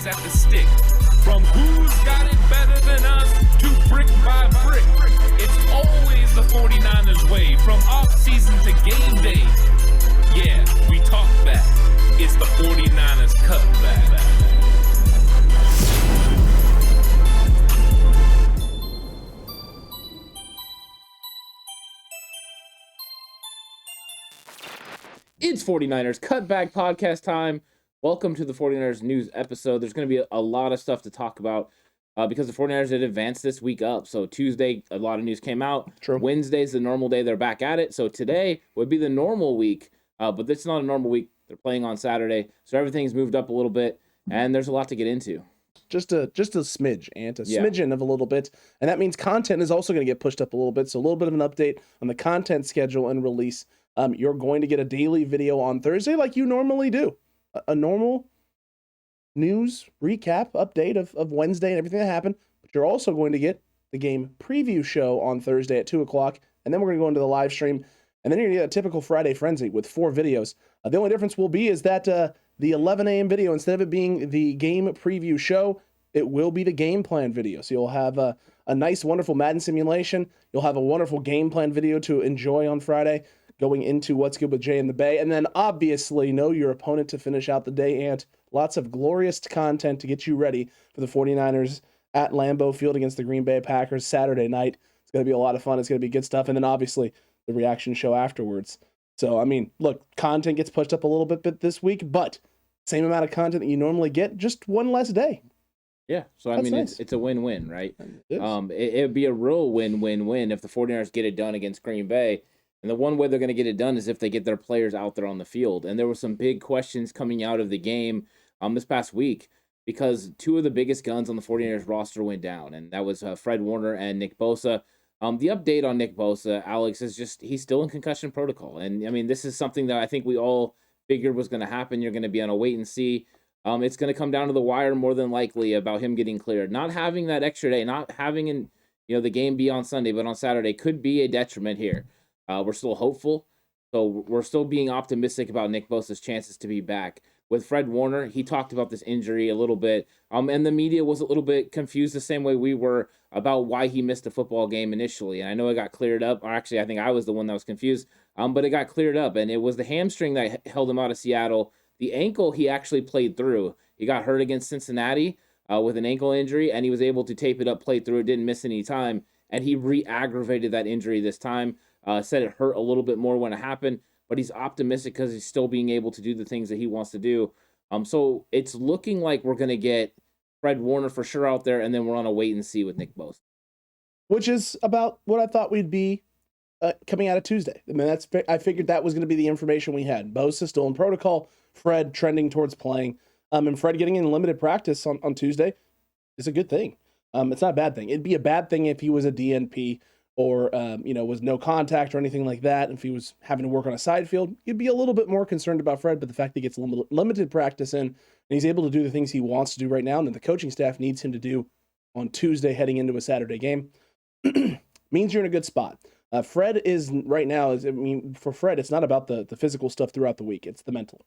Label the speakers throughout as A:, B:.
A: at the stick. From who's got it better than us to brick by brick. It's always the 49ers way, from off-season to game day. Yeah, we talk back. It's the 49ers Cutback.
B: It's 49ers Cutback Podcast time. Welcome to the 49ers news episode. There's going to be a lot of stuff to talk about because the 49ers did advance this week up. So Tuesday, a lot of news came out.
C: True.
B: Wednesday's the normal day. They're back at it. So today would be the normal week, but it's not a normal week. They're playing on Saturday. So everything's moved up a little bit, and there's a lot to get into.
C: Just a smidge, smidgen of a little bit. And that means content is also going to get pushed up a little bit. So a little bit of an update on the content schedule and release. You're going to get a daily video on Thursday like you normally do. A normal news recap update of Wednesday and everything that happened. But you're also going to get the game preview show on Thursday at 2 o'clock. And then we're going to go into the live stream. And then you're going to get a typical Friday Frenzy with 4 videos. The only difference will be is that the 11 a.m. video, instead of it being the game preview show, it will be the game plan video. So you'll have a nice, wonderful Madden simulation. You'll have a wonderful game plan video to enjoy on Friday, going into What's Good with Jay in the Bay. And then obviously know your opponent to finish out the day, and lots of glorious content to get you ready for the 49ers at Lambeau Field against the Green Bay Packers Saturday night. It's going to be a lot of fun. It's going to be good stuff. And then obviously the reaction show afterwards. So, I mean, look, content gets pushed up a little bit this week, but same amount of content that you normally get, just one less day.
B: Yeah, so I
C: That's
B: mean,
C: nice.
B: it's a win-win, right?
C: It is.
B: It would be a real win-win-win if the 49ers get it done against Green Bay. And the one way they're going to get it done is if they get their players out there on the field. And there were some big questions coming out of the game this past week because 2 of the biggest guns on the 49ers roster went down, and that was Fred Warner and Nick Bosa. The update on Nick Bosa, Alex, is just he's still in concussion protocol. And, I mean, this is something that I think we all figured was going to happen. You're going to be on a wait and see. It's going to come down to the wire more than likely about him getting cleared. Not having that extra day, not having the game be on Sunday, but on Saturday could be a detriment here. We're still hopeful, so we're still being optimistic about Nick Bosa's chances to be back. With Fred Warner, he talked about this injury a little bit, and the media was a little bit confused the same way we were about why he missed the football game initially. And I know it got cleared up, or actually I think I was the one that was confused, but it got cleared up, and it was the hamstring that held him out of Seattle. The ankle he actually played through. He got hurt against Cincinnati with an ankle injury, and he was able to tape it up, play through it, didn't miss any time, and he re-aggravated that injury this time. Said it hurt a little bit more when it happened, but he's optimistic because he's still being able to do the things that he wants to do. So it's looking like we're going to get Fred Warner for sure out there, and then we're on a wait and see with Nick Bosa.
C: Which is about what I thought we'd be coming out of Tuesday. I mean, I figured that was going to be the information we had. Bosa still in protocol, Fred trending towards playing, and Fred getting in limited practice on Tuesday is a good thing. It's not a bad thing. It'd be a bad thing if he was a DNP or, was no contact or anything like that. If he was having to work on a side field, you'd be a little bit more concerned about Fred, but the fact that he gets limited practice in and he's able to do the things he wants to do right now and that the coaching staff needs him to do on Tuesday heading into a Saturday game means you're in a good spot. Fred is right now, for Fred, it's not about the physical stuff throughout the week. It's the mental.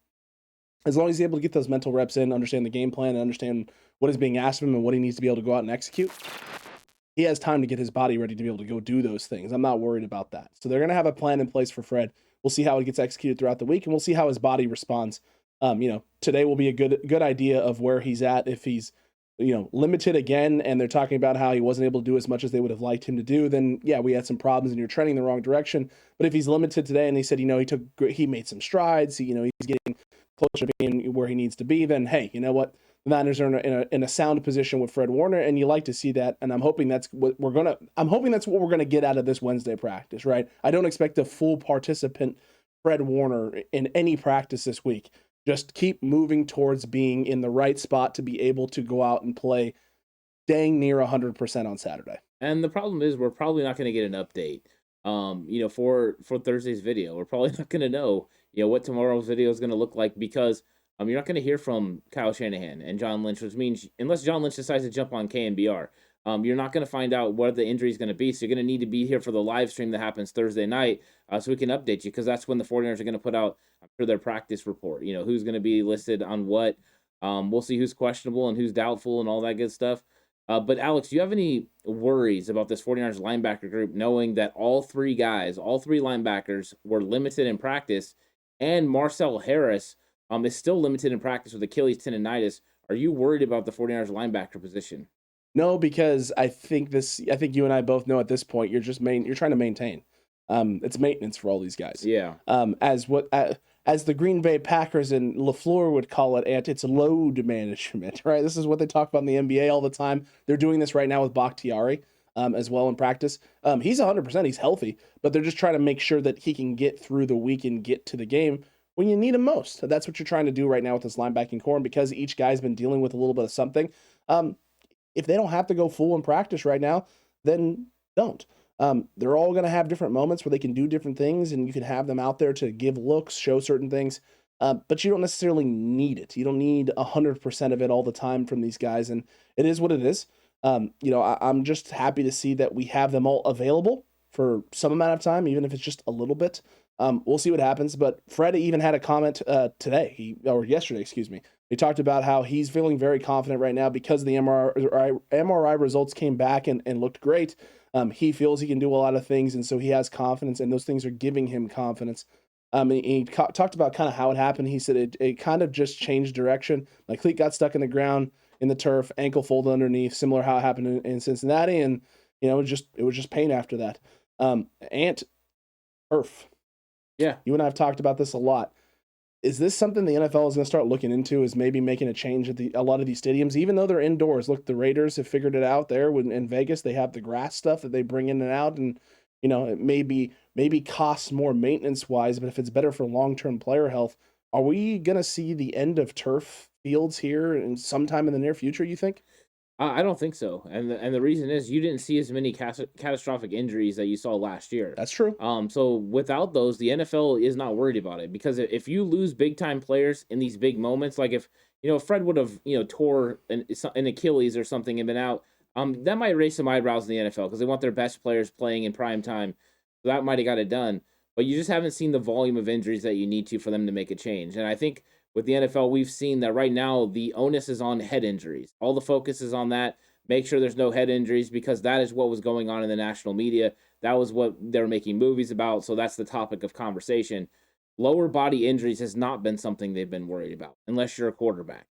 C: As long as he's able to get those mental reps in, understand the game plan, and understand what is being asked of him and what he needs to be able to go out and execute, he has time to get his body ready to be able to go do those things. I'm not worried about that. So they're going to have a plan in place for Fred. We'll see how it gets executed throughout the week, and we'll see how his body responds. Today will be a good idea of where he's at. If he's, limited again, and they're talking about how he wasn't able to do as much as they would have liked him to do, then yeah, we had some problems and you're trending the wrong direction. But if he's limited today and he said, he made some strides, he's getting closer to being where he needs to be, then hey, you know what? The Niners are in a sound position with Fred Warner, and you like to see that. And I'm hoping that's what we're gonna get out of this Wednesday practice, right? I don't expect a full participant Fred Warner in any practice this week. Just keep moving towards being in the right spot to be able to go out and play dang near 100% on Saturday.
B: And the problem is we're probably not going to get an update, for Thursday's video. We're probably not going to know, what tomorrow's video is going to look like because you're not going to hear from Kyle Shanahan and John Lynch, which means unless John Lynch decides to jump on KNBR, you're not going to find out what the injury is going to be. So you're going to need to be here for the live stream that happens Thursday night so we can update you because that's when the 49ers are going to put out, I'm sure, their practice report. Who's going to be listed on what. We'll see who's questionable and who's doubtful and all that good stuff. But Alex, do you have any worries about this 49ers linebacker group, knowing that all three linebackers were limited in practice, and Marcell Harris is still limited in practice with Achilles tendonitis? Are you worried about the 49ers linebacker position?
C: No, because I think you and I both know at this point you're trying to maintain. It's maintenance for all these guys.
B: Yeah.
C: As the Green Bay Packers and LaFleur would call it, it's load management, right? This is what they talk about in the NBA all the time. They're doing this right now with Bakhtiari as well in practice. He's 100%, he's healthy, but they're just trying to make sure that he can get through the week and get to the game when you need him most. That's what you're trying to do right now with this linebacking core, and because each guy's been dealing with a little bit of something, if they don't have to go full in practice right now, then don't. They're all going to have different moments where they can do different things, and you can have them out there to give looks, show certain things, but you don't necessarily need it. You don't need 100% of it all the time from these guys, and it is what it is. I'm just happy to see that we have them all available for some amount of time, even if it's just a little bit. We'll see what happens, but Fred even had a comment yesterday, He talked about how he's feeling very confident right now because the MRI results came back and looked great. He feels he can do a lot of things, and so he has confidence, and those things are giving him confidence. He talked about kind of how it happened. He said it kind of just changed direction. My cleat got stuck in the ground, in the turf, ankle folded underneath, similar how it happened in Cincinnati, and it was just pain after that. Turf.
B: Yeah.
C: You and I have talked about this a lot. Is this something the NFL is going to start looking into, is maybe making a change at a lot of these stadiums, even though they're indoors? Look, the Raiders have figured it out there. In Vegas, they have the grass stuff that they bring in and out, and it maybe costs more maintenance-wise, but if it's better for long-term player health, are we going to see the end of turf fields here in sometime in the near future, you think?
B: I don't think so, and the reason is you didn't see as many catastrophic injuries that you saw last year.
C: That's true.
B: So without those, the NFL is not worried about it, because if you lose big time players in these big moments, like if Fred would have tore an Achilles or something and been out, that might raise some eyebrows in the NFL because they want their best players playing in prime time. So that might have got it done, but you just haven't seen the volume of injuries that you need to for them to make a change. And I think with the NFL, we've seen that right now the onus is on head injuries. All the focus is on that. Make sure there's no head injuries, because that is what was going on in the national media. That was what they were making movies about, so that's the topic of conversation. Lower body injuries has not been something they've been worried about, unless you're a quarterback.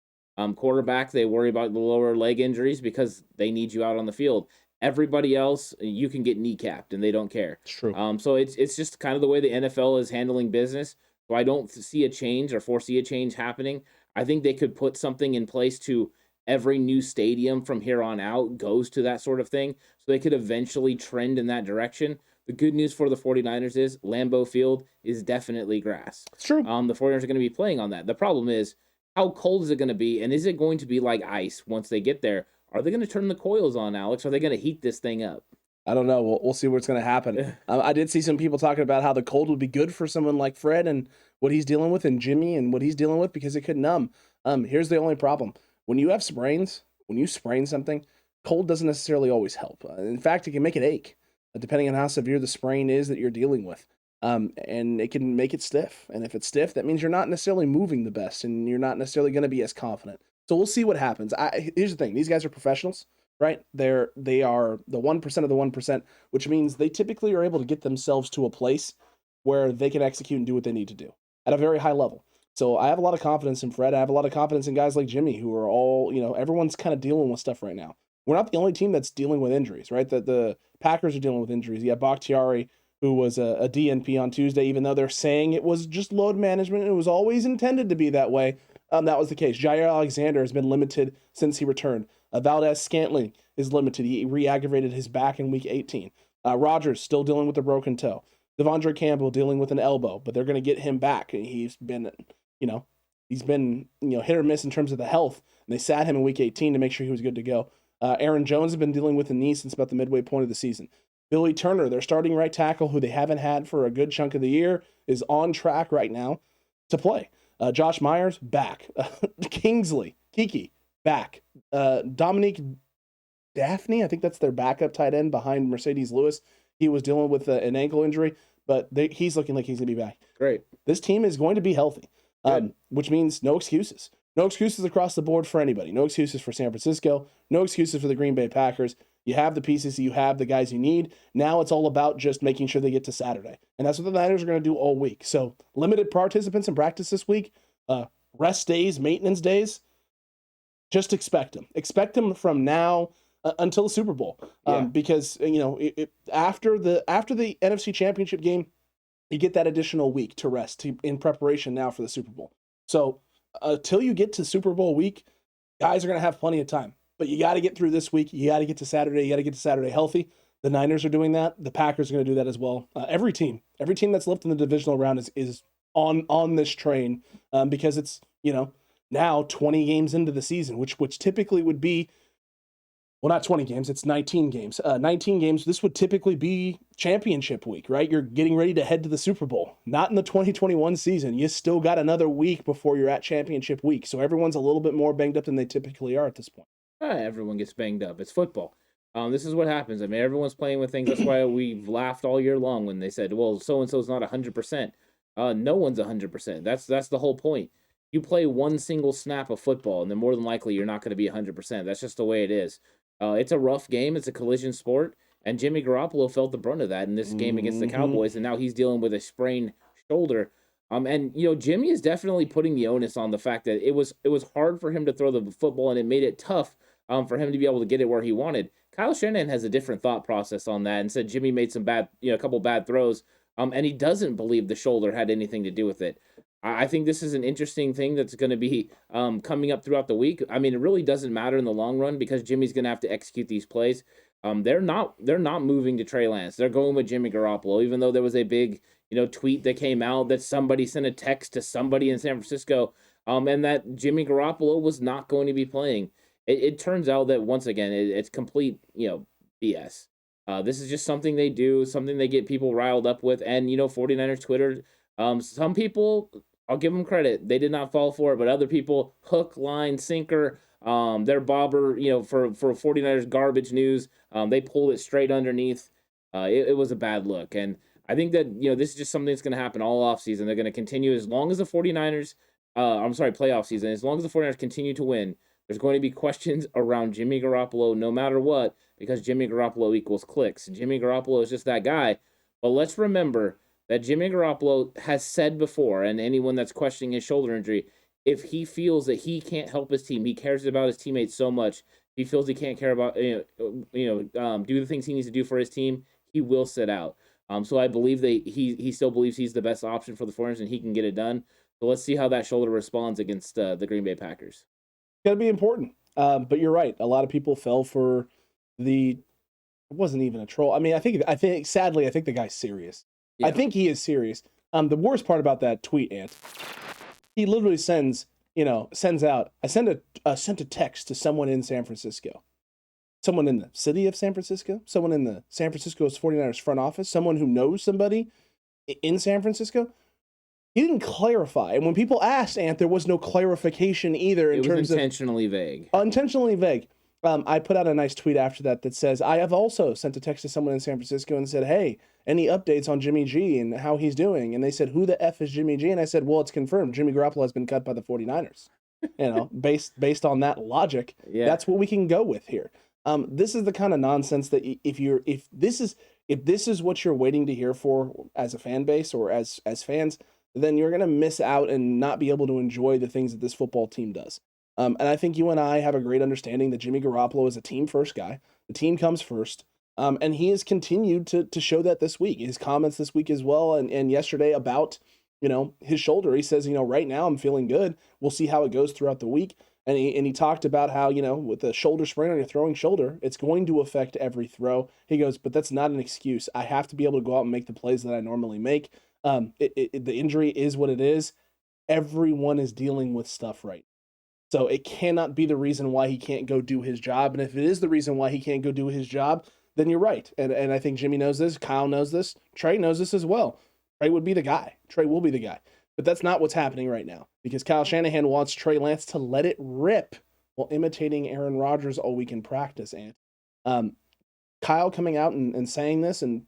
B: Quarterback, they worry about the lower leg injuries because they need you out on the field. Everybody else, you can get kneecapped, and they don't care.
C: It's true.
B: So it's just kind of the way the NFL is handling business. So I don't see a change or foresee a change happening. I think they could put something in place to every new stadium from here on out goes to that sort of thing. So they could eventually trend in that direction. The good news for the 49ers is Lambeau Field is definitely grass.
C: It's true.
B: The 49ers are going to be playing on that. The problem is, how cold is it going to be? And is it going to be like ice once they get there? Are they going to turn the coils on, Alex? Are they going to heat this thing up?
C: I don't know. We'll see what's going to happen. I did see some people talking about how the cold would be good for someone like Fred and what he's dealing with, and Jimmy and what he's dealing with, because it could numb. Here's the only problem. When you have sprains, when you sprain something, cold doesn't necessarily always help. In fact, it can make it ache, depending on how severe the sprain is that you're dealing with. And it can make it stiff. And if it's stiff, that means you're not necessarily moving the best, and you're not necessarily going to be as confident. So we'll see what happens. Here's the thing. These guys are professionals. Right? They are the 1% of the 1%, which means they typically are able to get themselves to a place where they can execute and do what they need to do at a very high level. So I have a lot of confidence in Fred. I have a lot of confidence in guys like Jimmy, who are all, everyone's kind of dealing with stuff right now. We're not the only team that's dealing with injuries, right? The Packers are dealing with injuries. You have Bakhtiari, who was a DNP on Tuesday, even though they're saying it was just load management. It was always intended to be that way. That was the case. Jair Alexander has been limited since he returned. Valdez-Scantling is limited. He re-aggravated his back in week 18. Rodgers still dealing with a broken toe. Devondre Campbell dealing with an elbow, but they're going to get him back. He's been hit or miss in terms of the health, and they sat him in week 18 to make sure he was good to go. Aaron Jones has been dealing with a knee since about the midway point of the season. Billy Turner, their starting right tackle, who they haven't had for a good chunk of the year, is on track right now to play. Josh Myers, back. Kiki, back. Dominique Daphne, I think that's their backup tight end behind Mercedes Lewis. He was dealing with an ankle injury, but he's looking like he's going to be back.
B: Great.
C: This team is going to be healthy, which means no excuses. No excuses across the board for anybody. No excuses for San Francisco. No excuses for the Green Bay Packers. You have the pieces. You have the guys you need. Now it's all about just making sure they get to Saturday. And that's what the Niners are going to do all week. So limited participants in practice this week. Rest days, maintenance days. Just expect them. Expect them from now until the Super Bowl. Because, after the NFC Championship game, you get that additional week to rest in preparation now for the Super Bowl. So until you get to Super Bowl week, guys are going to have plenty of time. But you got to get through this week. You got to get to Saturday. You got to get to Saturday healthy. The Niners are doing that. The Packers are going to do that as well. Every team that's left in the divisional round is on this train because it's, now 20 games into the season, which typically would be, well, not 20 games, it's 19 games. 19 games, this would typically be championship week, right? You're getting ready to head to the Super Bowl. Not in the 2021 season. You still got another week before you're at championship week. So everyone's a little bit more banged up than they typically are at this point.
B: Everyone gets banged up. It's football. This is what happens. I mean, everyone's playing with things. That's why we've laughed all year long when they said, well, so-and-so's not 100%. No one's 100%. That's the whole point. You play one single snap of football, and then more than likely you're not going to be 100%. That's just the way it is. It's a rough game. It's a collision sport, and Jimmy Garoppolo felt the brunt of that in this game against the Cowboys, and now he's dealing with a sprained shoulder. And Jimmy is definitely putting the onus on the fact that it was hard for him to throw the football, and it made it tough for him to be able to get it where he wanted. Kyle Shanahan has a different thought process on that and said Jimmy made some a couple bad throws, and he doesn't believe the shoulder had anything to do with it. I think this is an interesting thing that's going to be coming up throughout the week. I mean, it really doesn't matter in the long run because Jimmy's going to have to execute these plays. They're not moving to Trey Lance. They're going with Jimmy Garoppolo, even though there was a big tweet that came out that somebody sent a text to somebody in San Francisco, and that Jimmy Garoppolo was not going to be playing. It turns out that once again it's complete BS. This is just something they do, something they get people riled up with, and 49ers Twitter. Some people, I'll give them credit, they did not fall for it, but other people, hook, line, sinker, their bobber, for 49ers garbage news, they pulled it straight underneath. It was a bad look, and I think that, this is just something that's going to happen all offseason. They're going to continue as long as the 49ers, playoff season, as long as the 49ers continue to win, there's going to be questions around Jimmy Garoppolo no matter what, because Jimmy Garoppolo equals clicks. Jimmy Garoppolo is just that guy. But let's remember that Jimmy Garoppolo has said before, and anyone that's questioning his shoulder injury, if he feels that he can't help his team, he cares about his teammates so much, he feels he can't care about, do the things he needs to do for his team, he will sit out. So I believe that he still believes he's the best option for the 49ers and he can get it done. So let's see how that shoulder responds against the Green Bay Packers.
C: It's going to be important. But you're right. A lot of people fell for it wasn't even a troll. I mean, I think sadly, I think the guy's serious. Yeah. I think he is serious. The worst part about that tweet, Ant, he literally sends out, I sent a text to someone in San Francisco, someone in the city of San Francisco, someone in the San Francisco's 49ers front office, someone who knows somebody in San Francisco. He didn't clarify. And when people asked, Ant, there was no clarification either in terms of...
B: intentionally vague.
C: Intentionally vague. I put out a nice tweet after that says, I have also sent a text to someone in San Francisco and said, hey, any updates on Jimmy G and how he's doing? And they said, who the F is Jimmy G? And I said, well, it's confirmed. Jimmy Garoppolo has been cut by the 49ers. Based on that logic, That's what we can go with here. This is the kind of nonsense that if this is what you're waiting to hear for as a fan base or as fans, then you're going to miss out and not be able to enjoy the things that this football team does. And I think you and I have a great understanding that Jimmy Garoppolo is a team-first guy. The team comes first. And he has continued to show that this week. His comments this week as well and yesterday about, his shoulder. He says, right now I'm feeling good. We'll see how it goes throughout the week. And he talked about how, with a shoulder sprain on your throwing shoulder, it's going to affect every throw. He goes, but that's not an excuse. I have to be able to go out and make the plays that I normally make. The injury is what it is. Everyone is dealing with stuff right now. So it cannot be the reason why he can't go do his job. And if it is the reason why he can't go do his job, then you're right. And I think Jimmy knows this. Kyle knows this. Trey knows this as well. Trey would be the guy. Trey will be the guy. But that's not what's happening right now because Kyle Shanahan wants Trey Lance to let it rip while imitating Aaron Rodgers all week in practice. And Kyle coming out and saying this and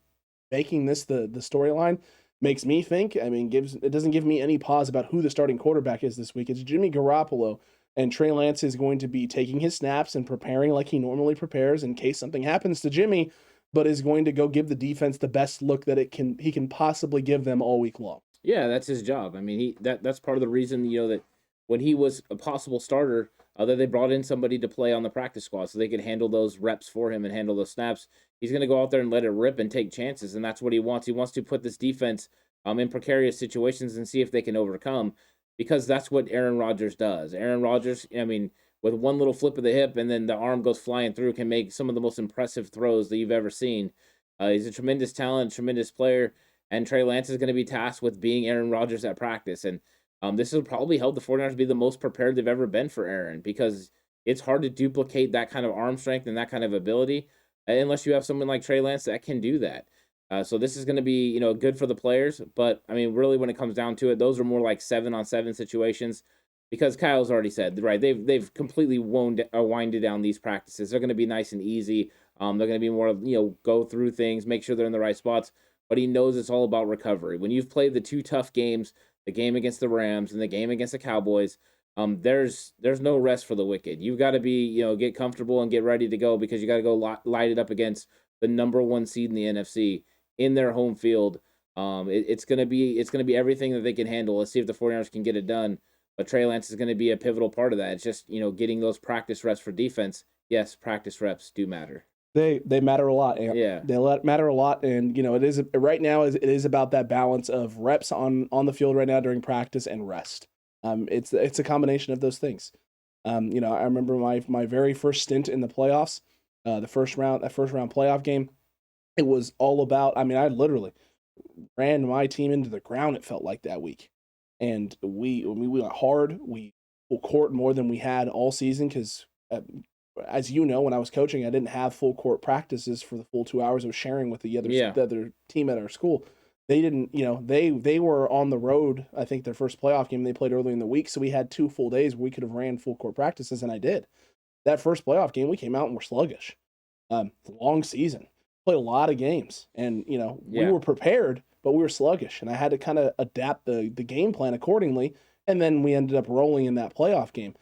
C: making this the storyline makes me think, it doesn't give me any pause about who the starting quarterback is this week. It's Jimmy Garoppolo, And Trey Lance is going to be taking his snaps and preparing like he normally prepares in case something happens to Jimmy, but is going to go give the defense the best look that he can possibly give them all week long.
B: Yeah, that's his job. I mean, that's part of the reason, that when he was a possible starter, that they brought in somebody to play on the practice squad so they could handle those reps for him and handle those snaps. He's going to go out there and let it rip and take chances, and that's what he wants. He wants to put this defense in precarious situations and see if they can overcome, because that's what Aaron Rodgers does. Aaron Rodgers, I mean, with one little flip of the hip and then the arm goes flying through, can make some of the most impressive throws that you've ever seen. He's a tremendous talent, tremendous player, and Trey Lance is going to be tasked with being Aaron Rodgers at practice. And this will probably help the 49ers be the most prepared they've ever been for Aaron, because it's hard to duplicate that kind of arm strength and that kind of ability unless you have someone like Trey Lance that can do that. So this is going to be, good for the players. But, I mean, really when it comes down to it, those are more like 7-on-7 situations, because Kyle's already said, right, they've completely winded down these practices. They're going to be nice and easy. They're going to be more, go through things, make sure they're in the right spots. But he knows it's all about recovery. When you've played the two tough games, the game against the Rams and the game against the Cowboys, there's no rest for the wicked. You've got to be, get comfortable and get ready to go, because you got to go light it up against the number one seed in the NFC in their home field. It's gonna be everything that they can handle. Let's see if the 49ers can get it done. But Trey Lance is going to be a pivotal part of that. It's just, getting those practice reps for defense. Yes, practice reps do matter. They
C: matter a lot.
B: Yeah,
C: they matter a lot, and it is right now. It is about that balance of reps on the field right now during practice and rest. It's a combination of those things. I remember my very first stint in the playoffs, that first round playoff game. It was all about. I mean, I literally ran my team into the ground. It felt like that week, and we went hard. We full court more than we had all season, because. As you know, when I was coaching, I didn't have full court practices for the full 2 hours I was sharing with the other team at our school. They didn't, they were on the road. I think their first playoff game they played early in the week, so we had 2 full days where we could have ran full court practices, and I did. That first playoff game, we came out and were sluggish. Long season, played a lot of games, and we were prepared, but we were sluggish, and I had to kind of adapt the game plan accordingly, and then we ended up rolling in that playoff game.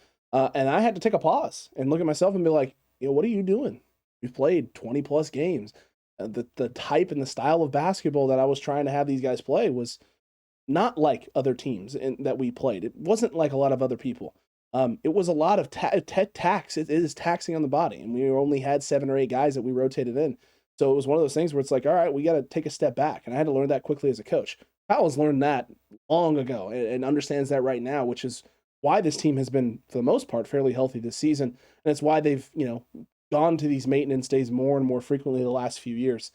C: And I had to take a pause and look at myself and be like, what are you doing? You've played 20-plus games. The type and the style of basketball that I was trying to have these guys play was not like other teams that we played. It wasn't like a lot of other people. It was a lot of tax. It is taxing on the body. And we only had 7 or 8 guys that we rotated in. So it was one of those things where it's like, all right, we got to take a step back. And I had to learn that quickly as a coach. Kyle has learned that long ago and understands that right now, which is why this team has been, for the most part, fairly healthy this season. And it's why they've, gone to these maintenance days more and more frequently the last few years.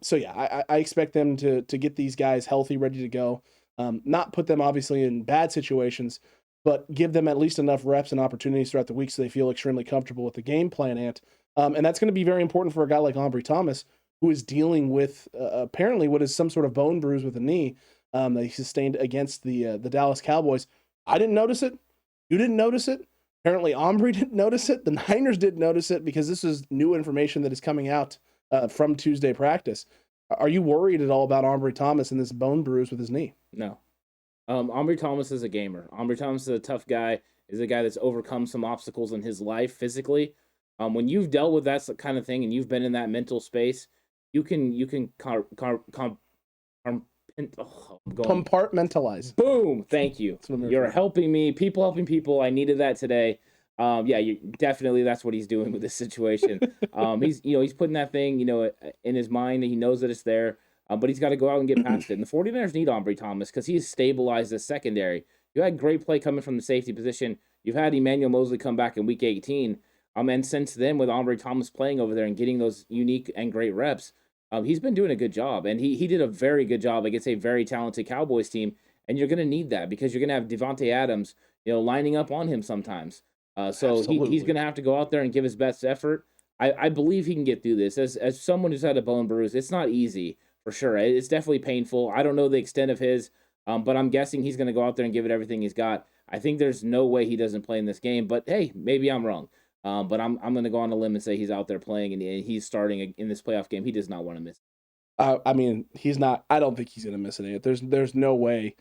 C: So yeah, I expect them to get these guys healthy, ready to go. Not put them obviously in bad situations, but give them at least enough reps and opportunities throughout the week so they feel extremely comfortable with the game plan. And that's going to be very important for a guy like Ambry Thomas, who is dealing with apparently what is some sort of bone bruise with a knee that he sustained against the Dallas Cowboys. I didn't notice it. You didn't notice it. Apparently, Ambry didn't notice it. The Niners didn't notice it, because this is new information that is coming out from Tuesday practice. Are you worried at all about Ambry Thomas and this bone bruise with his knee?
B: No. Ambry Thomas is a gamer. Ambry Thomas is a tough guy. Is a guy that's overcome some obstacles in his life physically. When you've dealt with that kind of thing and you've been in that mental space, you can
C: compartmentalize.
B: Boom. Thank you. You're helping me. People helping people. I needed that today. You definitely, that's what he's doing with this situation. He's putting that thing, in his mind. He knows that it's there, but he's got to go out and get past it. And the 49ers need Ambry Thomas because he's stabilized the secondary. You had great play coming from the safety position. You've had Emmanuel Mosley come back in week 18. And since then, with Ambry Thomas playing over there and getting those unique and great reps, he's been doing a good job, and he did a very good job against a very talented Cowboys team, and you're going to need that because you're going to have Devontae Adams, lining up on him sometimes. So he's going to have to go out there and give his best effort. I believe he can get through this. As someone who's had a bone bruise, it's not easy, for sure. It's definitely painful. I don't know the extent of his, but I'm guessing he's going to go out there and give it everything he's got. I think there's no way he doesn't play in this game, but hey, maybe I'm wrong. But I'm going to go on a limb and say he's out there playing and he's starting in this playoff game. He does not want to miss.
C: I mean, he's not. I don't think he's going to miss it. There's no way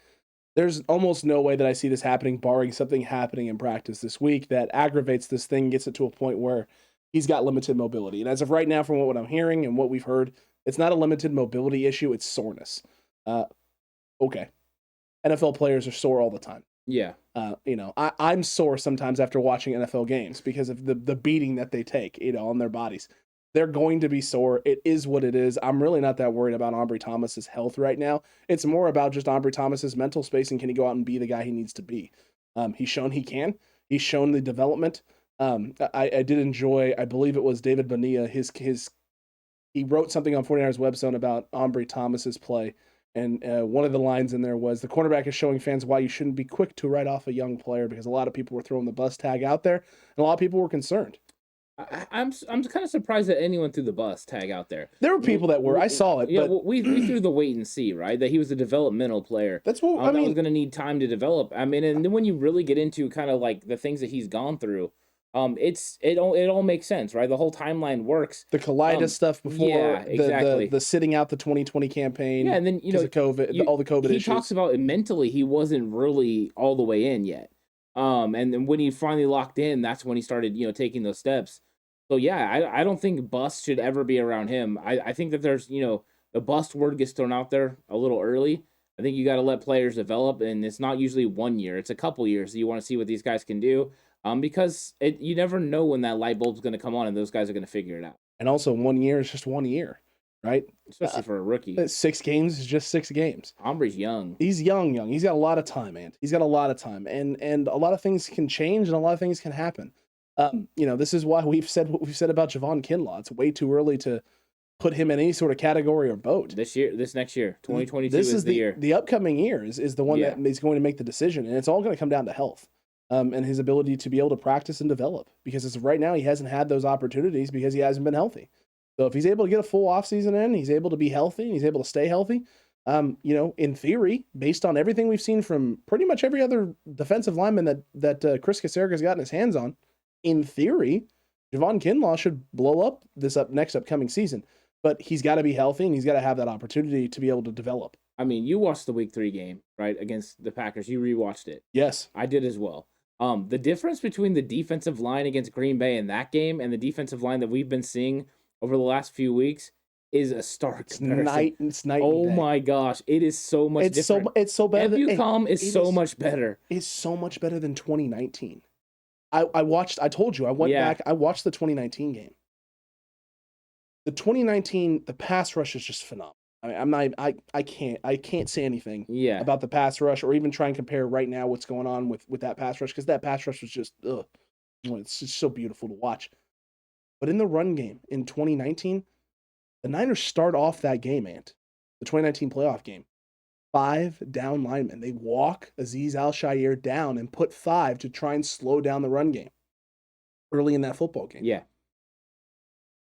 C: There's almost no way that I see this happening, barring something happening in practice this week that aggravates this thing, gets it to a point where he's got limited mobility. And as of right now, from what I'm hearing and what we've heard, it's not a limited mobility issue, it's soreness. Okay. NFL players are sore all the time.
B: Yeah.
C: I'm sore sometimes after watching NFL games because of the beating that they take, on their bodies. They're going to be sore. It is what it is. I'm really not that worried about Ambry Thomas's health right now. It's more about just Ambry Thomas's mental space and can he go out and be the guy he needs to be. He's shown he can. He's shown the development. I did enjoy, I believe it was David Bonilla, he wrote something on 49ers webzone about Ambry Thomas's play. And one of the lines in there was, the cornerback is showing fans why you shouldn't be quick to write off a young player, because a lot of people were throwing the bus tag out there and a lot of people were concerned.
B: I'm kind of surprised that anyone threw the bus tag out there.
C: There were people that were. I saw it.
B: Yeah,
C: but
B: we threw the wait and see, right? That he was a developmental player.
C: That's what
B: that was going to need time to develop. I mean, and then when you really get into kind of like the things that he's gone through, it all makes sense, right? The whole timeline works.
C: The colitis stuff before,
B: yeah, exactly.
C: the sitting out the 2020 campaign.
B: Yeah, and then
C: of COVID, all the COVID issues.
B: He talks about mentally he wasn't really all the way in yet. And then when he finally locked in, that's when he started, taking those steps. So yeah, I don't think bust should ever be around him. I think that there's, the bust word gets thrown out there a little early. I think you got to let players develop, and it's not usually 1 year. It's a couple years that you want to see what these guys can do. Because you never know when that light bulb's going to come on and those guys are going to figure it out. And
C: also 1 year is just 1 year, right?
B: Especially for a rookie.
C: 6 games is just 6 games.
B: Ambry's young.
C: He's young. He's got a lot of time, man. He's got a lot of time. And a lot of things can change and a lot of things can happen. This is why we've said what we've said about Javon Kinlaw. It's way too early to put him in any sort of category or boat.
B: This next year, 2022 is the year.
C: The upcoming year is the one that is going to make the decision, and it's all going to come down to health. And his ability to be able to practice and develop, because as of right now, he hasn't had those opportunities because he hasn't been healthy. So if he's able to get a full offseason in, he's able to be healthy, and he's able to stay healthy, in theory, based on everything we've seen from pretty much every other defensive lineman that Chris Kaserga's gotten his hands on, in theory, Javon Kinlaw should blow up this next upcoming season. But he's got to be healthy, and he's got to have that opportunity to be able to develop.
B: I mean, you watched the Week 3 game, right, against the Packers. You rewatched it.
C: Yes.
B: I did as well. The difference between the defensive line against Green Bay in that game and the defensive line that we've been seeing over the last few weeks is a stark comparison.
C: It's night
B: oh
C: and day.
B: My gosh, it is so much different.
C: It's so better.
B: is so much better.
C: It's so much better than 2019. I told you, I went back, I watched the 2019 game. The 2019, the pass rush is just phenomenal. I mean, I can't say anything about the pass rush or even try and compare right now what's going on with that pass rush, because that pass rush was just, it's just so beautiful to watch. But in the run game in 2019, the Niners start off that game, the 2019 playoff game, 5 down linemen. They walk Azeez Al-Shaair down and put 5 to try and slow down the run game early in that football game.
B: Yeah.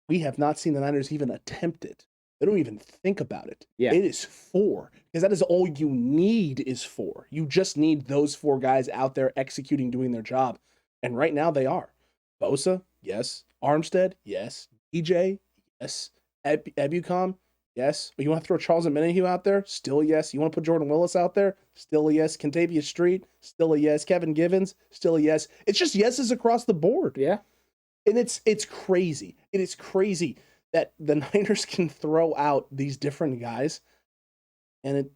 C: We have not seen the Niners even attempt it. They don't even think about it.
B: Yeah.
C: It is 4, because that is all you need is 4. You just need those 4 guys out there executing, doing their job. And right now they are. Bosa, yes. Armstead, yes. DJ, yes. Ebukam, yes. But you want to throw Charles Omenihu out there? Still yes. You want to put Jordan Willis out there? Still a yes. Kentavious Street? Still a yes. Kevin Givens? Still a yes. It's just yeses across the board.
B: Yeah.
C: And it's crazy. It is crazy that the Niners can throw out these different guys, and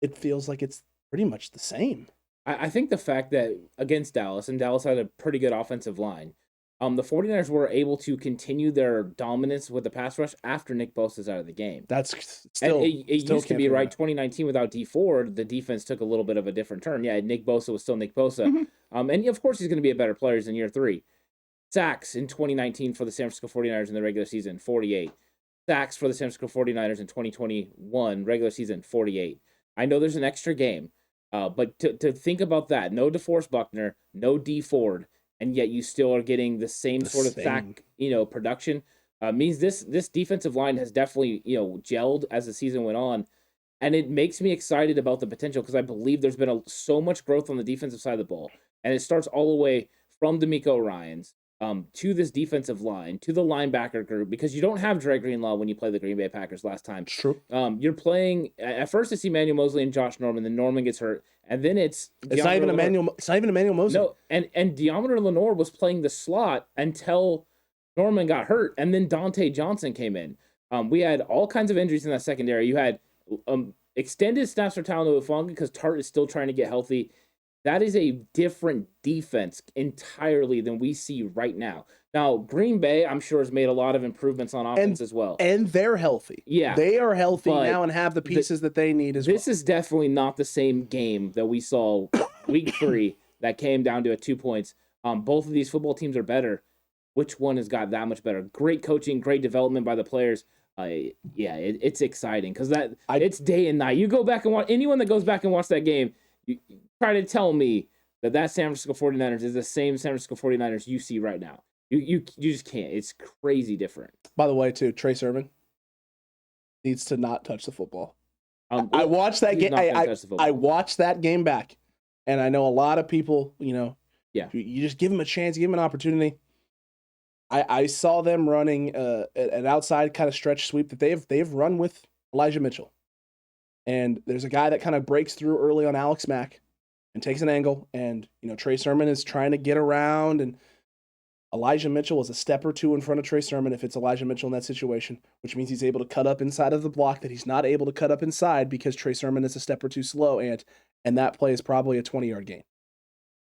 C: it feels like it's pretty much the same.
B: I think the fact that against Dallas, and Dallas had a pretty good offensive line, the 49ers were able to continue their dominance with the pass rush after Nick Bosa's out of the game.
C: That's still...
B: And it used to be, right, 2019 without D Ford, the defense took a little bit of a different turn. Yeah, Nick Bosa was still Nick Bosa. Mm-hmm. And of course he's going to be a better player in year 3. Sacks in 2019 for the San Francisco 49ers in the regular season, 48. Sacks for the San Francisco 49ers in 2021, regular season, 48. I know there's an extra game, but to think about that, no DeForest Buckner, no D Ford, and yet you still are getting the same sort of sack, production, means this defensive line has definitely, gelled as the season went on. And it makes me excited about the potential, because I believe there's been so much growth on the defensive side of the ball. And it starts all the way from Demeco Ryans, to this defensive line, to the linebacker group, because you don't have Dre Greenlaw when you play the Green Bay Packers last time.
C: It's true.
B: You're playing at first it's Emmanuel Mosley and Josh Norman, then Norman gets hurt, and then it's
C: not even Emmanuel. It's not even Emmanuel Mosley.
B: No, and Deommodore Lenoir was playing the slot until Norman got hurt, and then Dante Johnson came in. We had all kinds of injuries in that secondary. You had extended snaps for Talanoa Hufanga because Tart is still trying to get healthy. That is a different defense entirely than we see right now. Now, Green Bay, I'm sure, has made a lot of improvements on offense as well.
C: And they're healthy.
B: Yeah.
C: They are healthy now and have the pieces that they need as well.
B: This is definitely not the same game that we saw week 3 that came down to 2 points. Both of these football teams are better. Which one has got that much better? Great coaching, great development by the players. It's exciting because it's day and night. You go back and watch, anyone that goes back and watch that game, you try to tell me that San Francisco 49ers is the same San Francisco 49ers you see right now. You just can't. It's crazy different.
C: By the way, too, Trey Sermon needs to not touch the football. I watched that game. I watched that game back, and I know a lot of people, you just give him a chance, give him an opportunity. I saw them running an outside kind of stretch sweep that they've run with Elijah Mitchell. And there's a guy that kind of breaks through early on Alex Mack and takes an angle. And, Trey Sermon is trying to get around. And Elijah Mitchell is a step or two in front of Trey Sermon if it's Elijah Mitchell in that situation, which means he's able to cut up inside of the block that he's not able to cut up inside because Trey Sermon is a step or two slow. And that play is probably a 20-yard gain.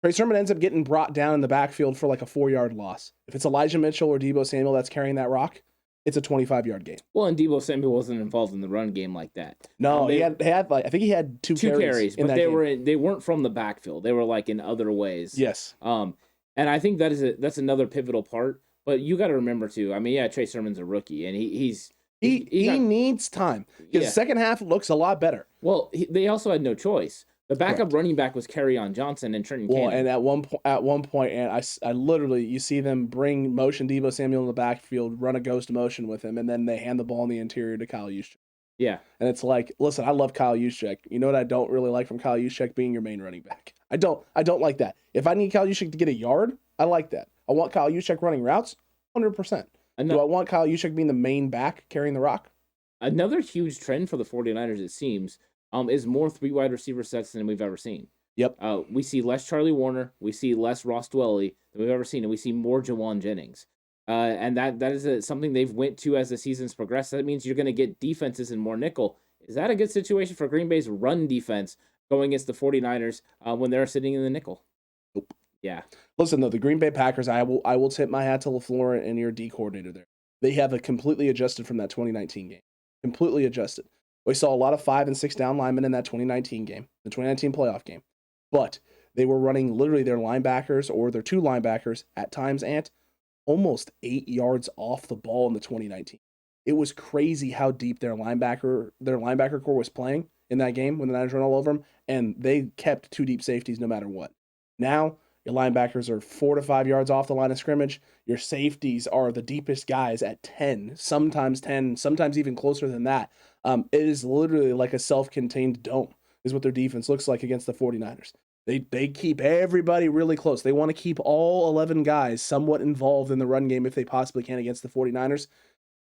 C: Trey Sermon ends up getting brought down in the backfield for like a 4-yard loss. If it's Elijah Mitchell or Deebo Samuel that's carrying that rock, it's a 25-yard gain.
B: Well, and Deebo Samuel wasn't involved in the run game like that.
C: No, he had I think he had two carries,
B: but they weren't from the backfield. They were like in other ways.
C: Yes.
B: And I think that's another pivotal part. But you got to remember too. I mean, Trey Sermon's a rookie, and he
C: needs time because the second half looks a lot better.
B: Well, they also had no choice. The backup running back was Kerryon Johnson and Trenton Cannon.
C: And at one point, and I literally, you see them bring motion Deebo Samuel in the backfield, run a ghost motion with him, and then they hand the ball in the interior to Kyle Juszczyk.
B: Yeah.
C: And it's like, listen, I love Kyle Juszczyk. You know what I don't really like from Kyle Juszczyk? Being your main running back. I don't like that. If I need Kyle Juszczyk to get a yard, I like that. I want Kyle Juszczyk running routes, 100%. Do I want Kyle Juszczyk being the main back carrying the rock?
B: Another huge trend for the 49ers, it seems, is more 3 wide receiver sets than we've ever seen.
C: Yep.
B: We see less Charlie Warner. We see less Ross Dwelley than we've ever seen, and we see more Jawan Jennings. And that is something they've went to as the season's progressed. That means you're going to get defenses in more nickel. Is that a good situation for Green Bay's run defense going against the 49ers when they're sitting in the nickel?
C: Nope.
B: Yeah.
C: Listen, though, the Green Bay Packers, I will tip my hat to LaFleur and your D coordinator there. They have completely adjusted from that 2019 game. Completely adjusted. We saw a lot of 5 and 6 down linemen in that 2019 game, the 2019 playoff game. But they were running literally their linebackers or their 2 linebackers at times, almost 8 yards off the ball in the 2019. It was crazy how deep their linebacker core was playing in that game when the Niners ran all over them, and they kept 2 deep safeties no matter what. Now, your linebackers are 4 to 5 yards off the line of scrimmage. Your safeties are the deepest guys at 10, sometimes even closer than that. It is literally like a self-contained dome is what their defense looks like against the 49ers. They keep everybody really close. They want to keep all 11 guys somewhat involved in the run game if they possibly can against the 49ers.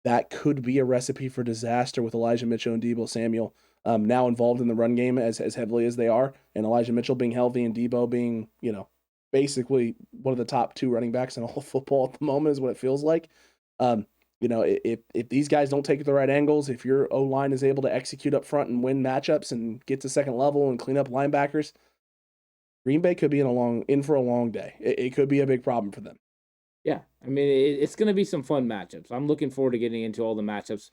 C: That could be a recipe for disaster with Elijah Mitchell and Deebo Samuel now involved in the run game as heavily as they are, and Elijah Mitchell being healthy and Deebo being, basically one of the top 2 running backs in all of football at the moment is what it feels like. If these guys don't take the right angles, if your O-line is able to execute up front and win matchups and get to second level and clean up linebackers, Green Bay could be in for a long day. It could be a big problem for them.
B: Yeah, I mean, it's going to be some fun matchups. I'm looking forward to getting into all the matchups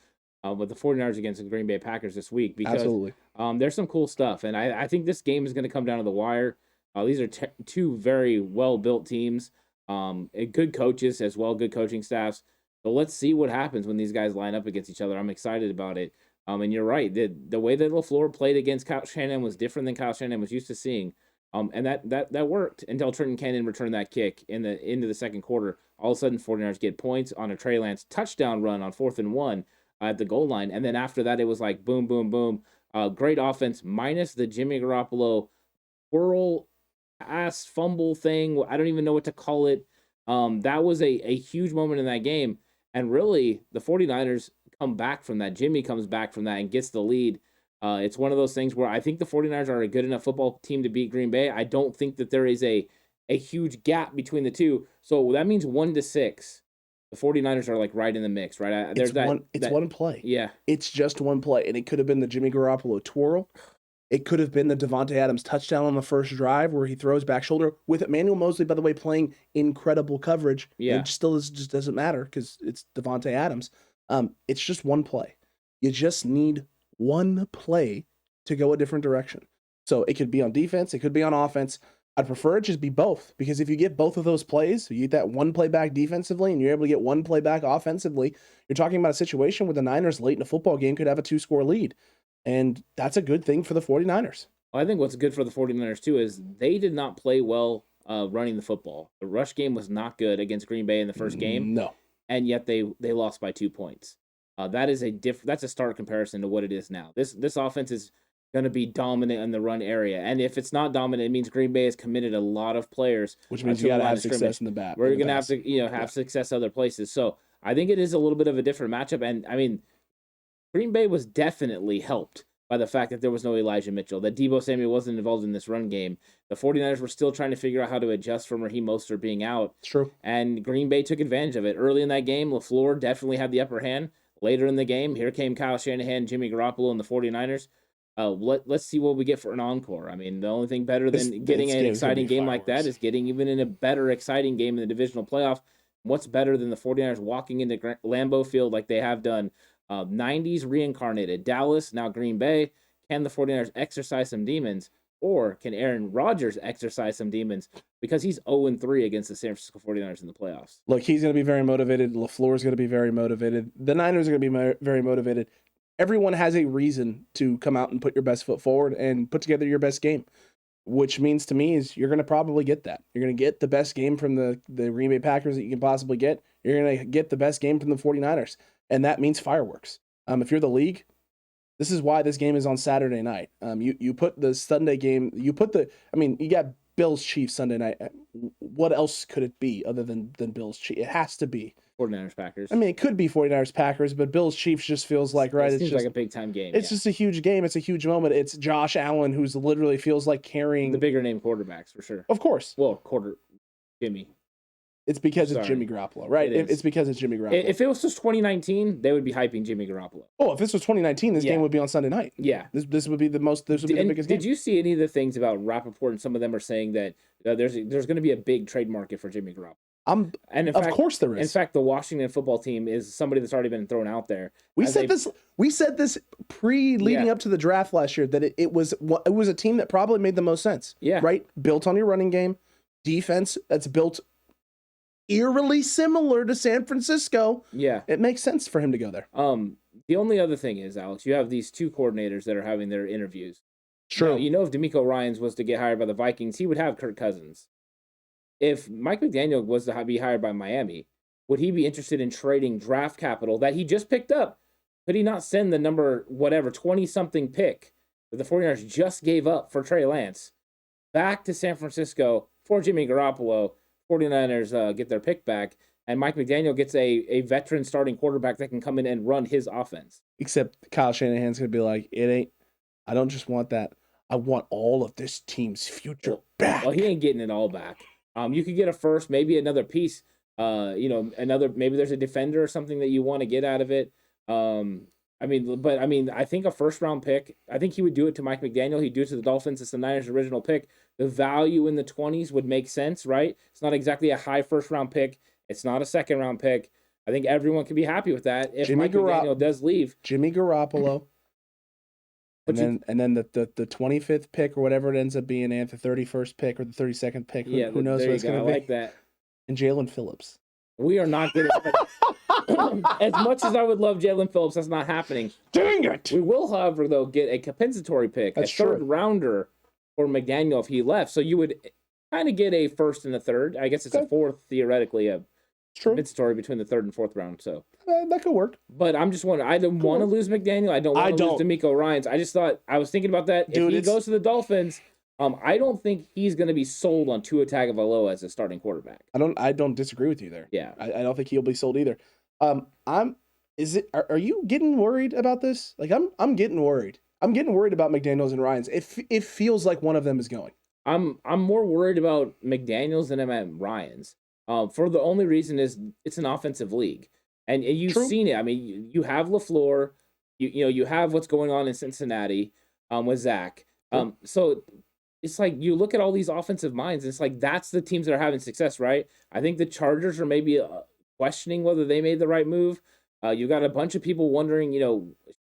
B: with the 49ers against the Green Bay Packers this week because
C: Absolutely.
B: There's some cool stuff. And I think this game is going to come down to the wire. These are 2 very well-built teams, and good coaches as well, good coaching staffs. So let's see what happens when these guys line up against each other. I'm excited about it. And you're right. The way that LaFleur played against Kyle Shanahan was different than Kyle Shanahan was used to seeing. And that worked until Trenton Cannon returned that kick into the second quarter. All of a sudden, 49ers get points on a Trey Lance touchdown run on 4th and 1 at the goal line. And then after that, it was like boom, boom, boom. Great offense minus the Jimmy Garoppolo whirl ass fumble thing. I don't even know what to call it. That was a huge moment in that game. And really, the 49ers come back from that. Jimmy comes back from that and gets the lead. It's one of those things where I think the 49ers are a good enough football team to beat Green Bay. I don't think that there is a huge gap between the two. So that means 1-6. The 49ers are like right in the mix, right?
C: It's one play.
B: Yeah.
C: It's just one play. And it could have been the Jimmy Garoppolo twirl. It could have been the Devontae Adams touchdown on the first drive where he throws back shoulder with Emmanuel Mosley, by the way, playing incredible coverage.
B: Yeah.
C: It still just doesn't matter because it's Devontae Adams. It's just one play. You just need one play to go a different direction. So it could be on defense. It could be on offense. I'd prefer it just be both, because if you get both of those plays, you get that one play back defensively and you're able to get one play back offensively, you're talking about a situation where the Niners late in a football game could have a 2-score lead. And that's a good thing for the 49ers.
B: I think what's good for the 49ers, too, is they did not play well running the football. The rush game was not good against Green Bay in the first game.
C: No.
B: And yet they lost by 2 points. That's a stark comparison to what it is now. This offense is going to be dominant in the run area. And if it's not dominant, it means Green Bay has committed a lot of players.
C: Which means you got to have success in the back.
B: We're going to have to have success other places. So I think it is a little bit of a different matchup. And, I mean, Green Bay was definitely helped by the fact that there was no Elijah Mitchell, that Deebo Samuel wasn't involved in this run game. The 49ers were still trying to figure out how to adjust from Raheem Mostert being out.
C: True. And
B: Green Bay took advantage of it. Early in that game, LaFleur definitely had the upper hand. Later in the game, here came Kyle Shanahan, Jimmy Garoppolo, and the 49ers. Let's see what we get for an encore. I mean, the only thing better than getting an exciting game like that is getting even in a better exciting game in the divisional playoff. What's better than the 49ers walking into Lambeau Field like they have done? 90s reincarnated. Dallas, now Green Bay. Can the 49ers exercise some demons? Or can Aaron Rodgers exercise some demons? Because he's 0-3 against the San Francisco 49ers in the playoffs.
C: Look, he's going to be very motivated. LaFleur is going to be very motivated. The Niners are going to be very motivated. Everyone has a reason to come out and put your best foot forward and put together your best game, which means to me is you're going to probably get that. You're going to get the best game from the Green Bay Packers that you can possibly get. You're going to get the best game from the 49ers, and that means fireworks. If you're the league, this is why this game is on Saturday night. You put the Sunday game, you got Bills Chiefs Sunday night. What else could it be other than Bills Chiefs? It has to be
B: 49ers Packers.
C: I mean, it could be 49ers Packers, but Bills Chiefs just feels like right.
B: It seems like a big time game.
C: It's just a huge game. It's a huge moment. It's Josh Allen who's literally feels like carrying
B: the bigger name quarterbacks for sure.
C: Of course.
B: Well, Jimmy.
C: It's because it's Jimmy Garoppolo, right? It's because it's Jimmy Garoppolo.
B: If it was just 2019, they would be hyping Jimmy Garoppolo.
C: Oh, if this was 2019, this game would be on Sunday night.
B: Yeah.
C: This would be the biggest game.
B: Did you see any of the things about Rappaport, and some of them are saying that there's going to be a big trade market for Jimmy Garoppolo?
C: Of course there is.
B: In fact, the Washington football team is somebody that's already been thrown out there.
C: We said this leading up to the draft last year that it was a team that probably made the most sense.
B: Yeah.
C: Right? Built on your running game, defense that's built eerily similar to San Francisco.
B: Yeah.
C: It makes sense for him to go there.
B: The only other thing is, Alex, you have these two coordinators that are having their interviews.
C: True.
B: You know if Demeco Ryans was to get hired by the Vikings, he would have Kirk Cousins. If Mike McDaniel was to be hired by Miami, would he be interested in trading draft capital that he just picked up? Could he not send the number, 20-something pick that the 49ers just gave up for Trey Lance back to San Francisco for Jimmy Garoppolo? 49ers get their pick back, and Mike McDaniel gets a veteran starting quarterback that can come in and run his offense.
C: Except Kyle Shanahan's going to be like, I don't just want that. I want all of this team's future back.
B: Well, he ain't getting it all back. You could get a first, maybe another piece. Maybe there's a defender or something that you want to get out of it. I think a first-round pick, I think he would do it to Mike McDaniel. He'd do it to the Dolphins. It's the Niners' original pick. The value in the 20s would make sense, right? It's not exactly a high first-round pick. It's not a second-round pick. I think everyone can be happy with that if Mike McDaniel does leave.
C: Jimmy Garoppolo. And then the 25th pick or whatever it ends up being, and the 31st pick or the 32nd pick. Who knows what it's going to be.
B: I like that.
C: And Jalen Phillips.
B: We are not good at that. As much as I would love Jalen Phillips, that's not happening.
C: Dang it!
B: We will, however, though, get a compensatory pick, a third-rounder for McDaniel if he left. So you would kind of get a first and a third. I guess it's a fourth, theoretically, a compensatory between the third and fourth round. So
C: that could work.
B: But I'm just wondering, I don't want to lose McDaniel. I don't want to lose Demeco Ryans. I just thought, I was thinking about that. If he goes to the Dolphins, I don't think he's going to be sold on Tua Tagovailoa as a starting quarterback.
C: I don't disagree with you there.
B: Yeah.
C: I don't think he'll be sold either. Are you getting worried about this? Like I'm getting worried. I'm getting worried about McDaniels and Ryans. It feels like one of them is going.
B: I'm more worried about McDaniels than I'm at Ryans. For the only reason is it's an offensive league. And you've
C: True.
B: seen it. I mean, you have LaFleur, you have what's going on in Cincinnati with Zach. So it's like you look at all these offensive minds, and it's like that's the teams that are having success, right? I think the Chargers are maybe questioning whether they made the right move. You got a bunch of people wondering,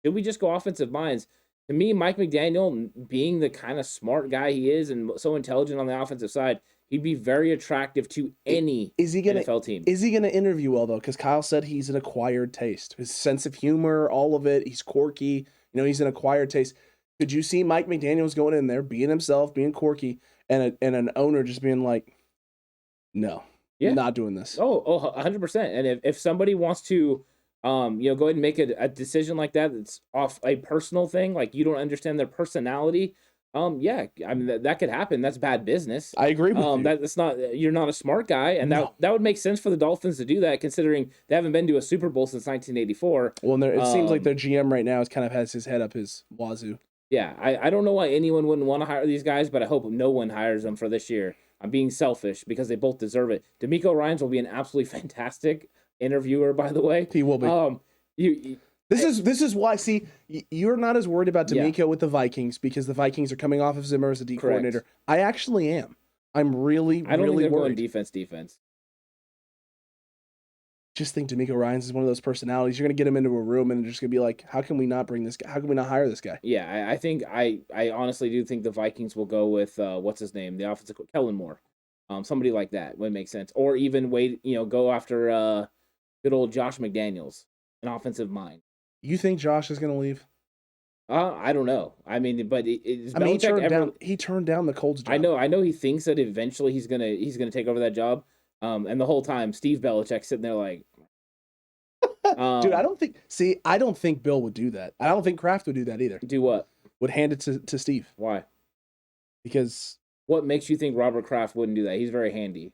B: should we just go offensive minds? To me, Mike McDaniel, being the kind of smart guy he is and so intelligent on the offensive side, he'd be very attractive to any NFL team.
C: Is he going to interview well, though? Because Kyle said he's an acquired taste. His sense of humor, all of it, he's quirky. He's an acquired taste. Could you see Mike McDaniels going in there, being himself, being quirky, and an owner just being like, no, not doing this?
B: Oh, 100%. And if somebody wants to go ahead and make a decision like that that's off a personal thing, like you don't understand their personality, I mean that could happen. That's bad business.
C: I agree with you.
B: That's not, you're not a smart guy, and that would make sense for the Dolphins to do that, considering they haven't been to a Super Bowl since 1984.
C: Well, it seems like their GM right now has his head up his wazoo.
B: Yeah, I don't know why anyone wouldn't want to hire these guys, but I hope no one hires them for this year. I'm being selfish because they both deserve it. Demeco Ryans will be an absolutely fantastic interviewer, by the way.
C: He will be. This is why, see, you're not as worried about Demeco with the Vikings because the Vikings are coming off of Zimmer as a D coordinator. I actually am. I'm really,
B: I don't
C: really
B: think they're
C: worried.
B: going defense.
C: Just think Demeco Ryans is one of those personalities. You're going to get him into a room and they're just going to be like, how can we not bring this guy? How can we not hire this guy?
B: Yeah, I think I honestly do think the Vikings will go with what's his name, the offensive Kellen Moore, somebody like that would make sense, or even go after good old Josh McDaniels, an offensive mind.
C: You think Josh is going to leave?
B: I don't know. I mean, but
C: he turned down the Colts job.
B: I know. He thinks that eventually he's gonna take over that job. And the whole time, Steve Belichick's sitting there like,
C: dude, I don't think Bill would do that. I don't think Kraft would do that either.
B: Do what?
C: Would hand it to Steve.
B: Why?
C: Because
B: what makes you think Robert Kraft wouldn't do that? He's very handy.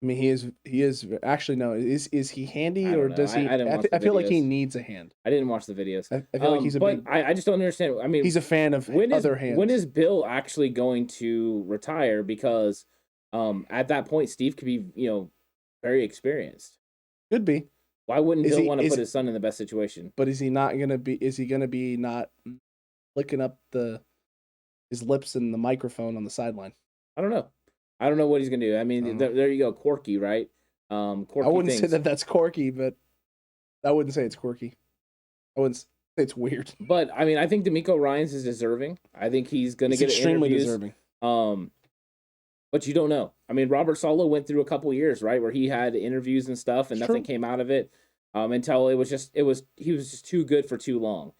C: I mean, he is actually no. Is he handy or does he? I feel like he needs a hand.
B: I didn't watch the videos.
C: I feel like he's a big.
B: I just don't understand. I mean,
C: he's a fan of other hands.
B: When is Bill actually going to retire? Because at that point, Steve could be very experienced.
C: Could be.
B: Why wouldn't Bill want to put his son in the best situation?
C: But is he not gonna be? Is he gonna be not licking up his lips and the microphone on the sideline?
B: I don't know. I don't know what he's gonna do. I mean, there you go, quirky, right? Quirky.
C: I wouldn't say that that's quirky, but I wouldn't say it's quirky. I wouldn't say it's weird.
B: But I mean, I think Demeco Ryans is deserving. I think he's gonna get
C: extremely
B: interviews.
C: Deserving.
B: But you don't know. I mean, Robert Saleh went through a couple years, right, where he had interviews and stuff, and nothing came out of it until he was just too good for too long.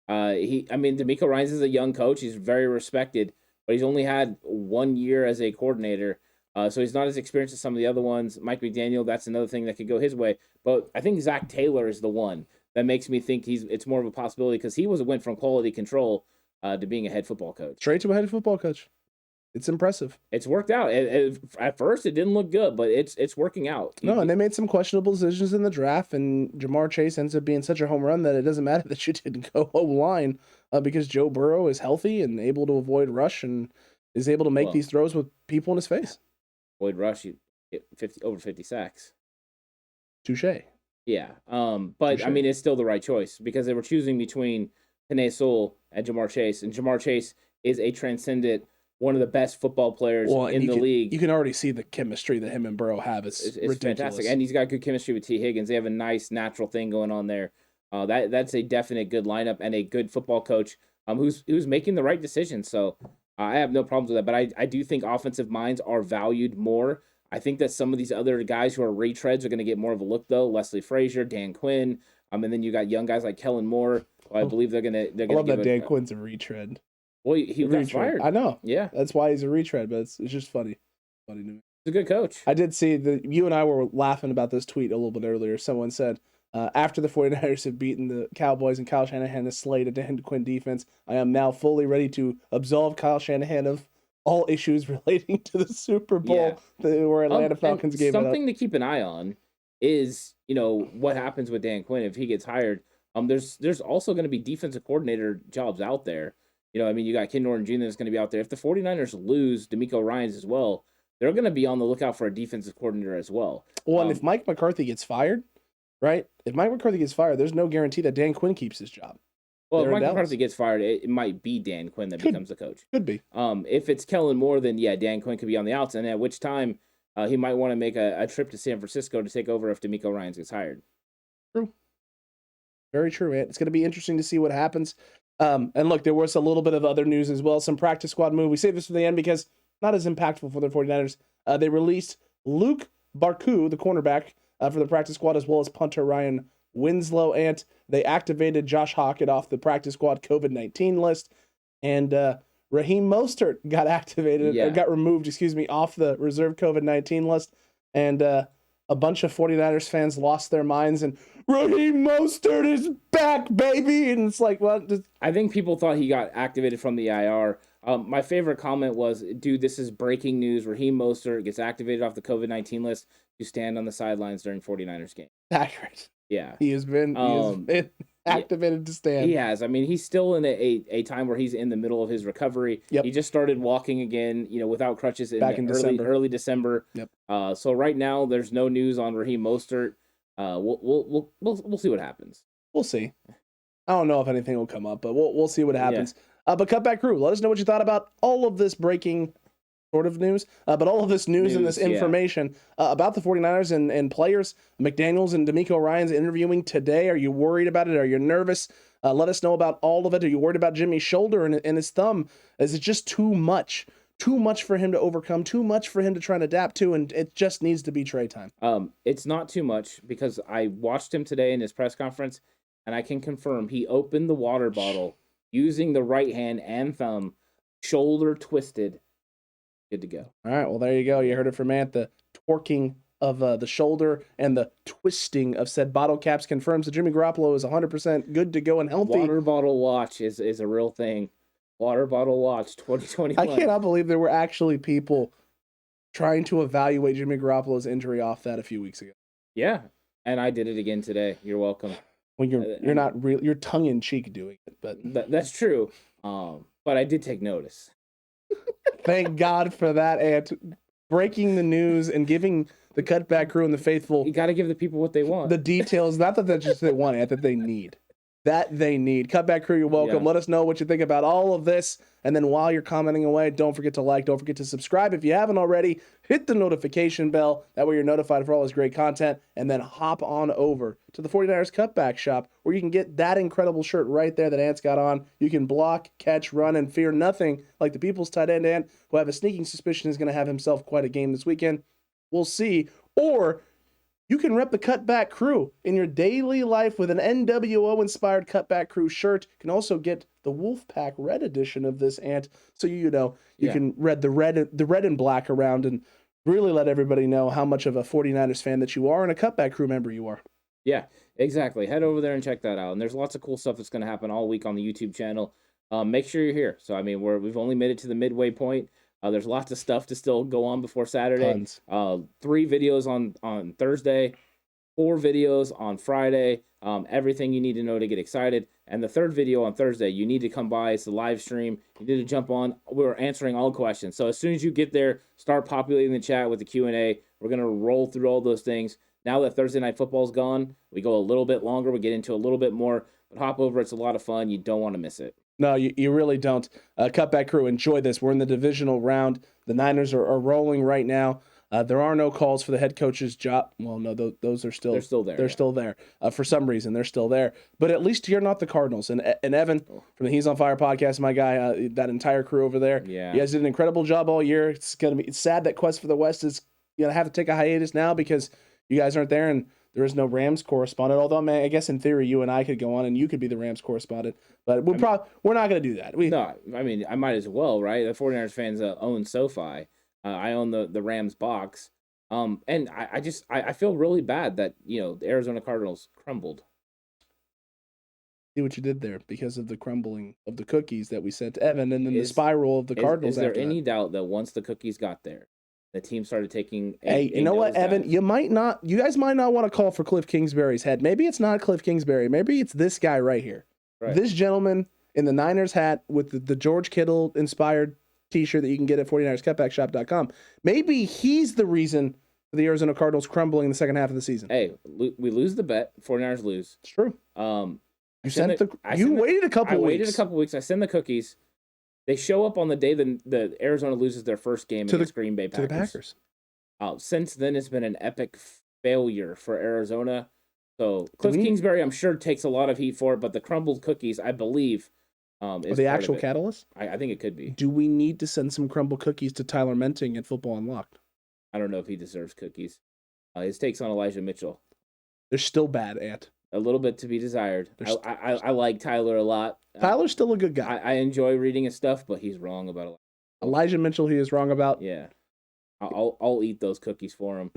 B: Demeco Ryans is a young coach. He's very respected, but he's only had 1 year as a coordinator, so he's not as experienced as some of the other ones. Mike McDaniel, that's another thing that could go his way. But I think Zach Taylor is the one that makes me think it's more of a possibility because he went from quality control to being a head football coach.
C: Straight to a head football coach. It's impressive.
B: It's worked out. At first, it didn't look good, but it's working out.
C: No, and they made some questionable decisions in the draft, and Jamar Chase ends up being such a home run that it doesn't matter that you didn't go O-line because Joe Burrow is healthy and able to avoid rush and is able to make these throws with people in his face.
B: Avoid rush, you get over 50 sacks.
C: Touché.
B: Yeah, but I mean, it's still the right choice because they were choosing between Penei Sewell and Jamar Chase, and Jamar Chase is a transcendent, one of the best football players in the league.
C: You can already see the chemistry that him and Burrow have. It's
B: fantastic, and he's got good chemistry with T. Higgins. They have a nice natural thing going on there. That's a definite good lineup and a good football coach who's making the right decisions. So I have no problems with that. But I do think offensive minds are valued more. I think that some of these other guys who are retreads are going to get more of a look though. Leslie Frazier, Dan Quinn, and then you got young guys like Kellen Moore. I believe they're gonna. I love
C: that Dan Quinn's a retread.
B: Well, he got fired.
C: I know.
B: Yeah.
C: That's why he's a retread, but it's just funny. Funny to me.
B: He's a good coach.
C: I did see that you and I were laughing about this tweet a little bit earlier. Someone said, after the 49ers have beaten the Cowboys and Kyle Shanahan has slayed a Dan Quinn defense, I am now fully ready to absolve Kyle Shanahan of all issues relating to the Super Bowl where Atlanta Falcons gave it up.
B: Something to keep an eye on is, what happens with Dan Quinn if he gets hired. There's also going to be defensive coordinator jobs out there. You got Ken Norton Jr. that's going to be out there. If the 49ers lose Demeco Ryans as well, they're going to be on the lookout for a defensive coordinator as well.
C: Well, and if Mike McCarthy gets fired, right? If Mike McCarthy gets fired, there's no guarantee that Dan Quinn keeps his job.
B: Well, if Mike McCarthy gets fired, it might be Dan Quinn that becomes the coach.
C: Could be.
B: If it's Kellen Moore, then Dan Quinn could be on the outs, and at which time he might want to make a trip to San Francisco to take over if Demeco Ryans gets hired.
C: True. Very true, man. It's going to be interesting to see what happens. And look, there was a little bit of other news as well. Some practice squad move. We saved this for the end because not as impactful for the 49ers. They released Luke Barku, the cornerback, for the practice squad, as well as punter Ryan Winslow, and they activated Josh Hockett off the practice squad COVID-19 list, and Raheem Mostert got got removed, off the reserve COVID-19 list, and a bunch of 49ers fans lost their minds, and Raheem Mostert is back, baby, and it's like, what?
B: I think people thought he got activated from the IR. My favorite comment was, dude, this is breaking news. Raheem Mostert gets activated off the COVID-19 list to stand on the sidelines during 49ers game.
C: Accurate.
B: Yeah.
C: He has been activated to stand.
B: He has. He's still in a time where he's in the middle of his recovery.
C: Yep.
B: He just started walking again, without crutches
C: Back in
B: early December.
C: Yep.
B: So right now there's no news on Raheem Mostert. We'll see what happens.
C: We'll see. I don't know if anything will come up, but we'll see what happens. Yeah. But Cutback Crew, let us know what you thought about all of this breaking sort of news, but all of this news and this information about the 49ers and players. McDaniels and Demeco Ryans interviewing today. Are you worried about it? Are you nervous? Let us know about all of it. Are you worried about Jimmy's shoulder and his thumb? Is it just too much? Too much for him to overcome, too much for him to try and adapt to, and it just needs to be Trey time.
B: It's not too much because I watched him today in his press conference, and I can confirm he opened the water bottle using the right hand and thumb, shoulder twisted, good to go.
C: All right, well, there you go. You heard it from Ant. The torquing of the shoulder and the twisting of said bottle caps confirms that Jimmy Garoppolo is 100% good to go and healthy.
B: Water bottle watch is a real thing. Water bottle watch 2021.
C: I cannot believe there were actually people trying to evaluate Jimmy Garoppolo's injury off that a few weeks ago.
B: Yeah, and I did it again today. You're welcome.
C: Well, you're not real. You're tongue in cheek doing it, but
B: that's true. But I did take notice.
C: Thank God for that, and breaking the news and giving the Cutback Crew and the faithful.
B: You got to give the people what they want.
C: The details, not that that's just they want, that they need. That they need. Cutback Crew, you're welcome.
B: Yeah.
C: Let us know what you think about all of this. And then while you're commenting away, don't forget to like, don't forget to subscribe. If you haven't already, hit the notification bell. That way you're notified for all this great content. And then hop on over to the 49ers Cutback Shop where you can get that incredible shirt right there that Ant's got on. You can block, catch, run, and fear nothing like the people's tight end Ant, who I have a sneaking suspicion is going to have himself quite a game this weekend. We'll see. Or you can rep the Cutback Crew in your daily life with an NWO-inspired Cutback Crew shirt. You can also get the Wolfpack Red edition of this, Ant, so you can read the red and black around and really let everybody know how much of a 49ers fan that you are and a Cutback Crew member you are.
B: Yeah, exactly. Head over there and check that out. And there's lots of cool stuff that's going to happen all week on the YouTube channel. Make sure you're here. So, we've only made it to the midway point. There's lots of stuff to still go on before Saturday.
C: Tons.
B: 3 videos on Thursday, 4 videos on Friday. Everything you need to know to get excited. And the 3rd video on Thursday, you need to come by. It's the live stream. You need to jump on. We're answering all questions. So as soon as you get there, start populating the chat with the Q&A. We're going to roll through all those things. Now that Thursday Night Football's gone, we go a little bit longer. We get into a little bit more. But hop over. It's a lot of fun. You don't want to miss it.
C: No, you really don't. Cutback Crew, enjoy this. We're in the divisional round. The Niners are rolling right now. There are no calls for the head coach's job. Well, no, those are still...
B: They're still there.
C: They're still there. For some reason, they're still there. But at least you're not the Cardinals. And Evan from the He's on Fire podcast, my guy, that entire crew over there.
B: Yeah.
C: You guys did an incredible job all year. It's sad that Quest for the West is going to have to take a hiatus now because you guys aren't there and there is no Rams correspondent, although, man, I guess in theory you and I could go on and you could be the Rams correspondent. But we're not going to do that.
B: No, I might as well, right? The 49ers fans own SoFi. I own the Rams box. And I feel really bad that, the Arizona Cardinals crumbled.
C: See what you did there because of the crumbling of the cookies that we sent to Evan and then the spiral of the Cardinals.
B: Is there
C: after
B: any
C: that.
B: doubt that once the cookies got there, the team started taking
C: you know what, Evan? You guys might not want to call for Cliff Kingsbury's head. Maybe it's not Cliff Kingsbury. Maybe it's this guy right here.
B: Right.
C: This gentleman in the Niners hat with the George Kittle inspired t-shirt that you can get at 49erscutbackshop.com. Maybe he's the reason for the Arizona Cardinals crumbling in the second half of the season.
B: Hey, we lose the bet. 49ers lose.
C: It's true. You waited a couple weeks.
B: I waited a couple weeks. I send the cookies. They show up on the day the Arizona loses their first game against Green Bay Packers.
C: To the Packers.
B: Since then, it's been an epic failure for Arizona. So Cliff Kingsbury, I'm sure, takes a lot of heat for it, but the crumbled cookies, I believe, is
C: the actual catalyst?
B: I think it could be.
C: Do we need to send some crumbled cookies to Tyler Menting at Football Unlocked?
B: I don't know if he deserves cookies. His takes on Elijah Mitchell.
C: They're still bad, Ant.
B: A little bit to be desired. I like Tyler a lot.
C: Tyler's still a good guy.
B: I enjoy reading his stuff, but he's wrong about a lot.
C: Elijah Mitchell, he is wrong about.
B: Yeah. I'll eat those cookies for him.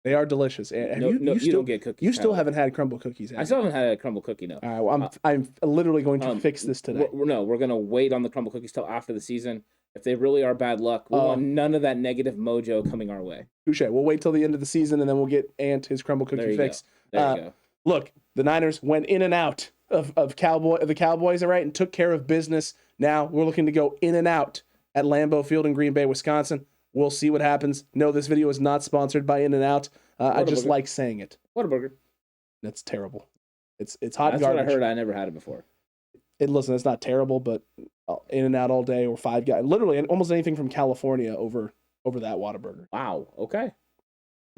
C: They are delicious.
B: You don't get cookies.
C: You still haven't had crumble cookies.
B: I still haven't had a crumble cookie, no.
C: All right, well, I'm literally going to fix this today.
B: We're going to wait on the crumble cookies till after the season. If they really are bad luck, we want none of that negative mojo coming our way.
C: Touche. We'll wait till the end of the season, and then we'll get Ant his crumble cookie fix.
B: There you go.
C: Look, the Niners went in and out of the Cowboys, all right, and took care of business. Now we're looking to go in and out at Lambeau Field in Green Bay, Wisconsin. We'll see what happens. No, this video is not sponsored by In-N-Out. I just like saying it.
B: Whataburger.
C: That's terrible. It's hot garbage.
B: That's what I heard. I never had it before.
C: Listen, it's not terrible, but In-N-Out all day or Five Guys. Literally almost anything from California over that Whataburger.
B: Wow. Okay.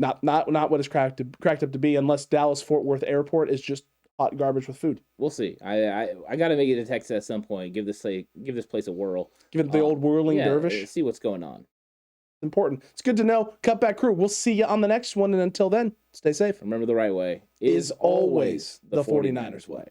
C: Not what it's cracked up to be, unless Dallas Fort Worth Airport is just hot garbage with food.
B: We'll see. I got to make it to Texas at some point. Give this place a whirl.
C: Give it the old whirling dervish.
B: See what's going on.
C: Important. It's good to know. Cutback crew. We'll see you on the next one, and until then, stay safe.
B: Remember, the right way
C: is always the 49ers way.